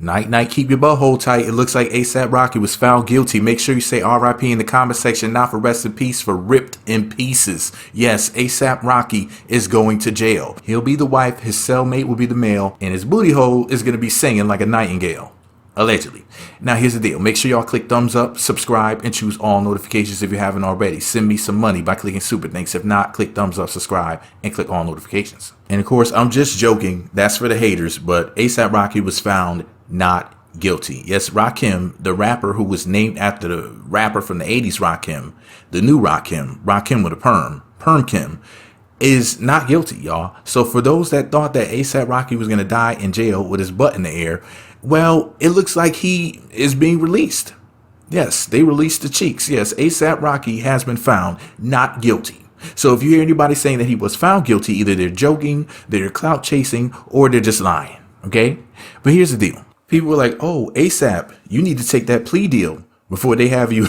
Night night, keep your butthole tight. It looks like ASAP Rocky was found guilty. Make sure you say RIP in the comment section, not for rest in peace, for ripped in pieces. Yes, ASAP Rocky is going to jail. He'll be the wife, his cellmate will be the male, and his booty hole is going to be singing like a nightingale. Allegedly. Now here's the deal. Make sure y'all click thumbs up, subscribe, and choose all notifications if you haven't already. Send me some money by clicking super thanks. If not, click thumbs up, subscribe, and click all notifications. And of course, I'm just joking. That's for the haters, but ASAP Rocky was found not guilty. Yes, Rakim, the rapper who was named after the rapper from the 80s, Rakim, the new Rakim with a perm Kim, is not guilty, y'all. So for those that thought that ASAP Rocky was going to die in jail with his butt in the air, well, it looks like he is being released. Yes, they released the cheeks. Yes, ASAP Rocky has been found not guilty. So if you hear anybody saying that he was found guilty, either they're joking, they're clout chasing, or they're just lying. Okay? But here's the deal. People were like, oh, ASAP, you need to take that plea deal before they have you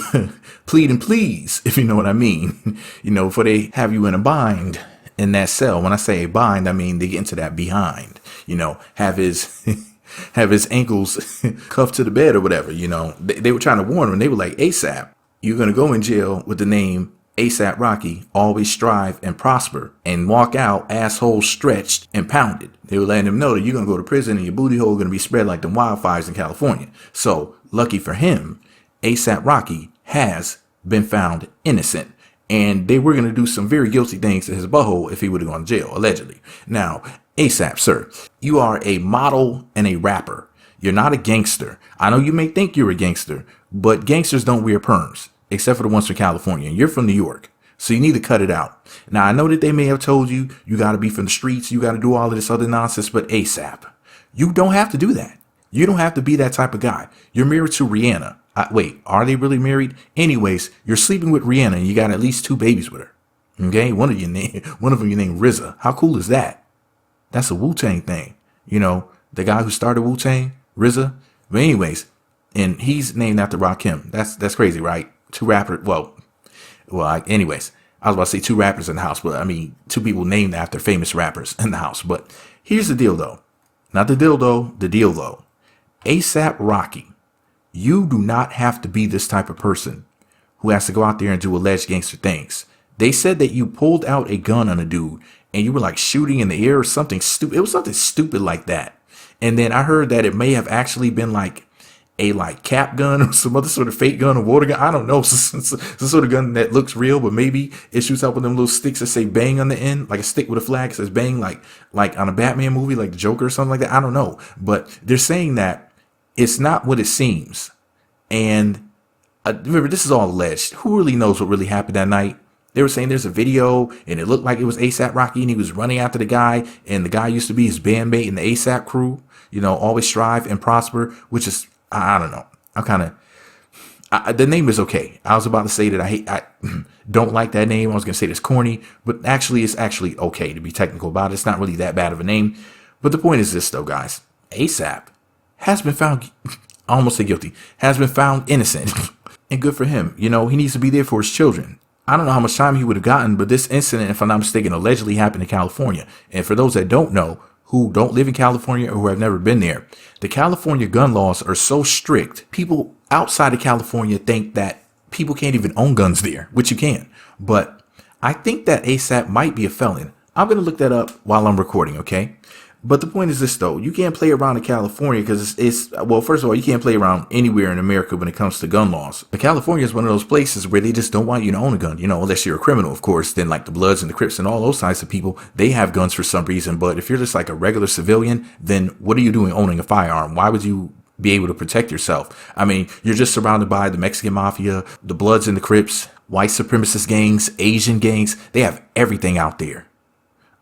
plead and please, if you know what I mean. You know, before they have you in a bind in that cell. When I say a bind, I mean they get into that behind, you know, have his have his ankles cuffed to the bed or whatever. You know, they were trying to warn him. They were like, ASAP, you're going to go in jail with the name ASAP Rocky, always strive and prosper, and walk out asshole stretched and pounded. They were letting him know that you're going to go to prison and your booty hole going to be spread like the wildfires in California. So lucky for him, ASAP Rocky has been found innocent. And they were going to do some very guilty things to his butthole if he would have gone to jail, allegedly. Now, ASAP, sir, you are a model and a rapper. You're not a gangster. I know you may think you're a gangster, but gangsters don't wear perms, except for the ones from California. And you're from New York, so you need to cut it out. Now, I know that they may have told you, you got to be from the streets, you got to do all of this other nonsense, but ASAP, you don't have to do that. You don't have to be that type of guy. You're married to Rhianna. Wait, are they really married? Anyways, you're sleeping with Rhianna and you got at least 2 babies with her. Okay, one of them you named RZA. How cool is that? That's a Wu-Tang thing. You know, the guy who started Wu-Tang, RZA. But anyways, and he's named after Rakim. That's crazy, right? 2 rappers. Anyways, I was about to say 2 rappers in the house, but I mean 2 people named after famous rappers in the house. But here's the deal, though. Not the dildo, the deal, though. ASAP Rocky. You do not have to be this type of person who has to go out there and do alleged gangster things. They said that you pulled out a gun on a dude and you were like shooting in the air or something stupid. It was something stupid like that. And then I heard that it may have actually been like a cap gun or some other sort of fake gun or water gun. I don't know. Some sort of gun that looks real, but maybe it shoots out with them little sticks that say bang on the end, like a stick with a flag that says bang, like on a Batman movie, like the Joker or something like that. I don't know. But they're saying that it's not what it seems. And remember, this is all alleged. Who really knows what really happened that night? They were saying there's a video and it looked like it was ASAP Rocky and he was running after the guy. And the guy used to be his bandmate in the ASAP crew, you know, always strive and prosper, which is, I don't know. I'm kind of, the name is okay. I was about to say that I don't like that name. I was going to say it's corny, but actually it's actually okay to be technical about it. It's not really that bad of a name. But the point is this though, guys, ASAP has been found, I almost say guilty, has been found innocent. And good for him. You know, he needs to be there for his children. I don't know how much time he would have gotten, but this incident, if I'm not mistaken, allegedly happened in California. And for those that don't know, who don't live in California or who have never been there, the California gun laws are so strict. People outside of California think that people can't even own guns there, which you can. But I think that ASAP might be a felon. I'm going to look that up while I'm recording, okay? But the point is this, though. You can't play around in California because well, first of all, you can't play around anywhere in America when it comes to gun laws. But California is one of those places where they just don't want you to own a gun, you know, unless you're a criminal, of course. Then like the Bloods and the Crips and all those types of people, they have guns for some reason. But if you're just like a regular civilian, then what are you doing owning a firearm? Why would you be able to protect yourself? I mean, you're just surrounded by the Mexican mafia, the Bloods and the Crips, white supremacist gangs, Asian gangs. They have everything out there.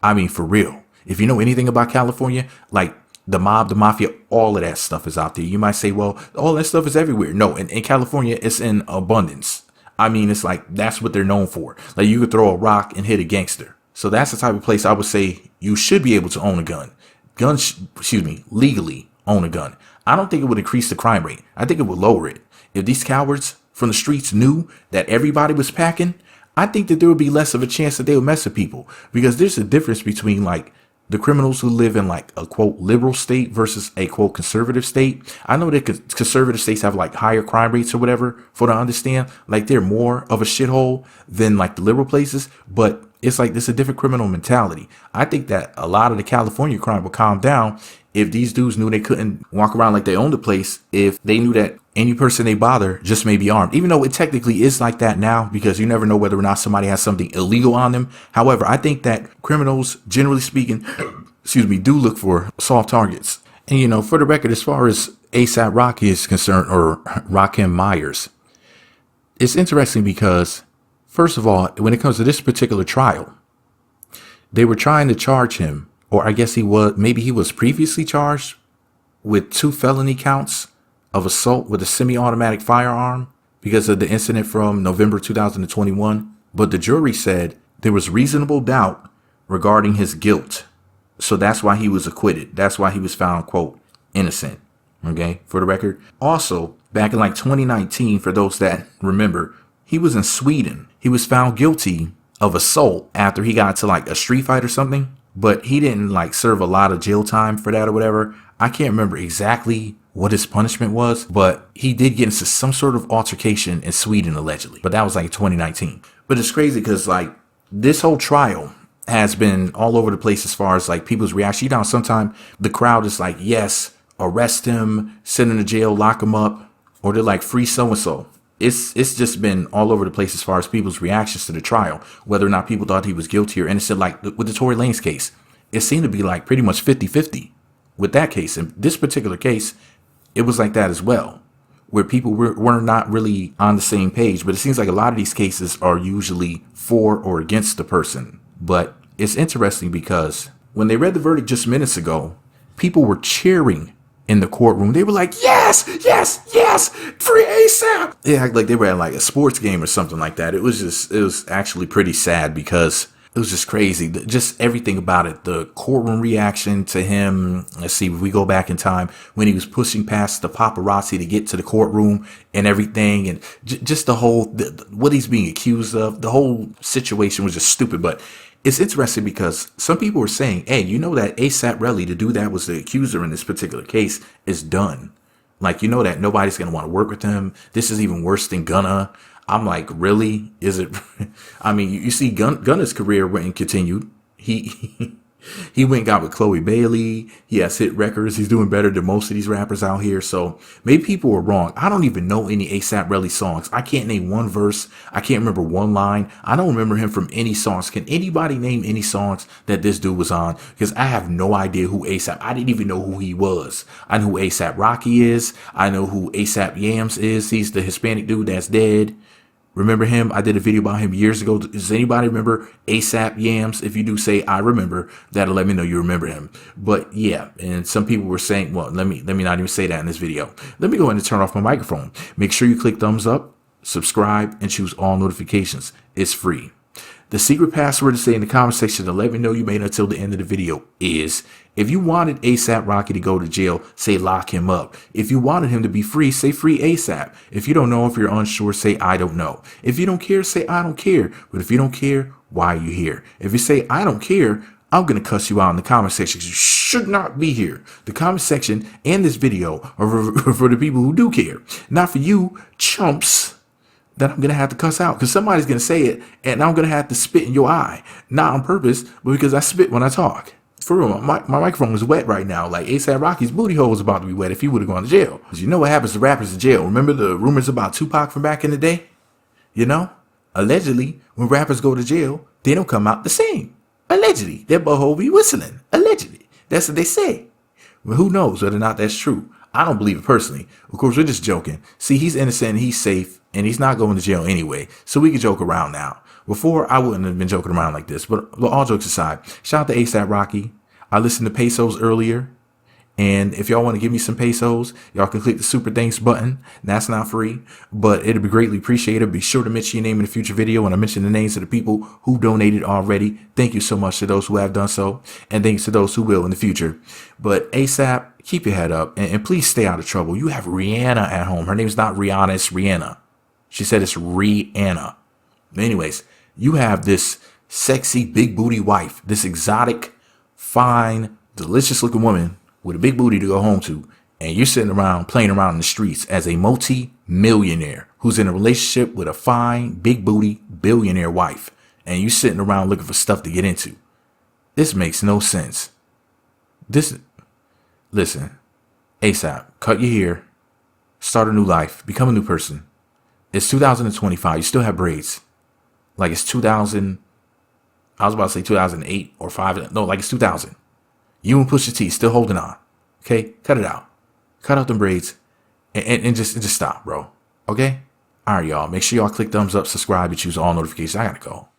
I mean, for real. If you know anything about California, like the mob, the mafia, all of that stuff is out there. You might say, well, all that stuff is everywhere. No, in California, it's in abundance. I mean, it's like that's what they're known for. Like you could throw a rock and hit a gangster. So that's the type of place I would say you should be able to own a gun. Legally own a gun. I don't think it would increase the crime rate. I think it would lower it. If these cowards from the streets knew that everybody was packing, I think that there would be less of a chance that they would mess with people, because there's a difference between like the criminals who live in like a quote liberal state versus a quote conservative state. I know that conservative states have like higher crime rates or whatever, for to understand, like they're more of a shithole than like the liberal places, but it's like it's a different criminal mentality. I think that a lot of the California crime would calm down if these dudes knew they couldn't walk around like they owned the place, if they knew that any person they bother just may be armed, even though it technically is like that now, because you never know whether or not somebody has something illegal on them. However, I think that criminals, generally speaking, excuse me, do look for soft targets. And, you know, for the record, as far as ASAP Rocky is concerned, or Rakim Myers, it's interesting because, first of all, when it comes to this particular trial, they were trying to charge him, or I guess maybe he was previously charged with 2 felony counts of assault with a semi-automatic firearm because of the incident from November 2021. But the jury said there was reasonable doubt regarding his guilt. So that's why he was acquitted. That's why he was found, quote, innocent. Okay, for the record. Also, back in like 2019, for those that remember, he was in Sweden. He was found guilty of assault after he got to like a street fight or something. But he didn't like serve a lot of jail time for that or whatever. I can't remember exactly what his punishment was, but he did get into some sort of altercation in Sweden allegedly. But that was like 2019. But it's crazy because like this whole trial has been all over the place as far as like people's reaction. You know, sometimes the crowd is like, yes, arrest him, send him to jail, lock him up, or they're like free so-and-so. It's just been all over the place as far as people's reactions to the trial, whether or not people thought he was guilty or innocent. Like with the Tory Lanez case, it seemed to be like pretty much 50-50 with that case. In this particular case, it was like that as well, where people were not really on the same page. But it seems like a lot of these cases are usually for or against the person. But it's interesting because when they read the verdict just minutes ago, people were cheering in the courtroom. They were like, yes, yes, yes, free ASAP. They act like they were at like a sports game or something like that. It was actually pretty sad because it was just crazy. Just everything about it. The courtroom reaction to him. Let's see, if we go back in time when he was pushing past the paparazzi to get to the courtroom and everything. And just the whole, what he's being accused of, the whole situation was just stupid. But it's interesting because some people were saying, hey, you know that Asap Relli, the dude that was the accuser in this particular case, is done. Like, you know that nobody's going to want to work with him. This is even worse than Gunna. I'm like, really? Is it? I mean, you see Gunna's career went and continued. He went and got with Chloe Bailey. He has hit records. He's doing better than most of these rappers out here. So maybe people were wrong. I don't even know any ASAP Relli songs. I can't name one verse. I can't remember one line. I don't remember him from any songs. Can anybody name any songs that this dude was on? Because I have no idea who ASAP. I didn't even know who he was. I know who ASAP Rocky is. I know who ASAP Yams is. He's the Hispanic dude that's dead. Remember him? I did a video about him years ago. Does anybody remember ASAP Yams? If you do, say I remember. That'll let me know you remember him. But yeah, and some people were saying, well, let me not even say that in this video. Let me go ahead and turn off my microphone. Make sure you click thumbs up, subscribe, and choose all notifications. It's free. The secret password to say in the comment section to let me know you made it until the end of the video is, if you wanted ASAP Rocky to go to jail, say lock him up. If you wanted him to be free, say free ASAP. If you don't know, if you're unsure, say I don't know. If you don't care, say I don't care. But if you don't care, why are you here? If you say I don't care, I'm going to cuss you out in the comment section. You should not be here. The comment section and this video are for the people who do care, not for you chumps that I'm going to have to cuss out, because somebody's going to say it and I'm going to have to spit in your eye. Not on purpose, but because I spit when I talk. For real, my microphone is wet right now. Like ASAP Rocky's booty hole was about to be wet if he would have gone to jail. Because you know what happens to rappers in jail. Remember the rumors about Tupac from back in the day? You know? Allegedly, when rappers go to jail, they don't come out the same. Allegedly. Their butthole be whistling. Allegedly. That's what they say. But who knows whether or not that's true. I don't believe it personally. Of course, we're just joking. See, he's innocent, he's safe, and he's not going to jail anyway. So we can joke around now. Before, I wouldn't have been joking around like this. But all jokes aside, shout out to ASAP Rocky. I listened to Pesos earlier. And if y'all want to give me some pesos, y'all can click the super thanks button. That's not free, but it'll be greatly appreciated. Be sure to mention your name in a future video when I mention the names of the people who donated already. Thank you so much to those who have done so, and thanks to those who will in the future. But ASAP, keep your head up, and please stay out of trouble. You have Rhianna at home. Her name's not Rhianna, it's Rhianna. She said it's Rhianna. Anyways, you have this sexy big booty wife, this exotic fine, delicious looking woman with a big booty to go home to, and you're sitting around playing around in the streets as a multi-millionaire who's in a relationship with a fine, big booty, billionaire wife, and you sitting around looking for stuff to get into. This makes no sense. Listen, ASAP, cut your hair, start a new life, become a new person. It's 2025. You still have braids. Like it's 2000. I was about to say 2008 or 5. No, like it's 2000. You and Pusha T still holding on. Okay, cut it out. Cut out them braids and just stop, bro. Okay? All right, y'all. Make sure y'all click thumbs up, subscribe, and choose all notifications. I gotta go.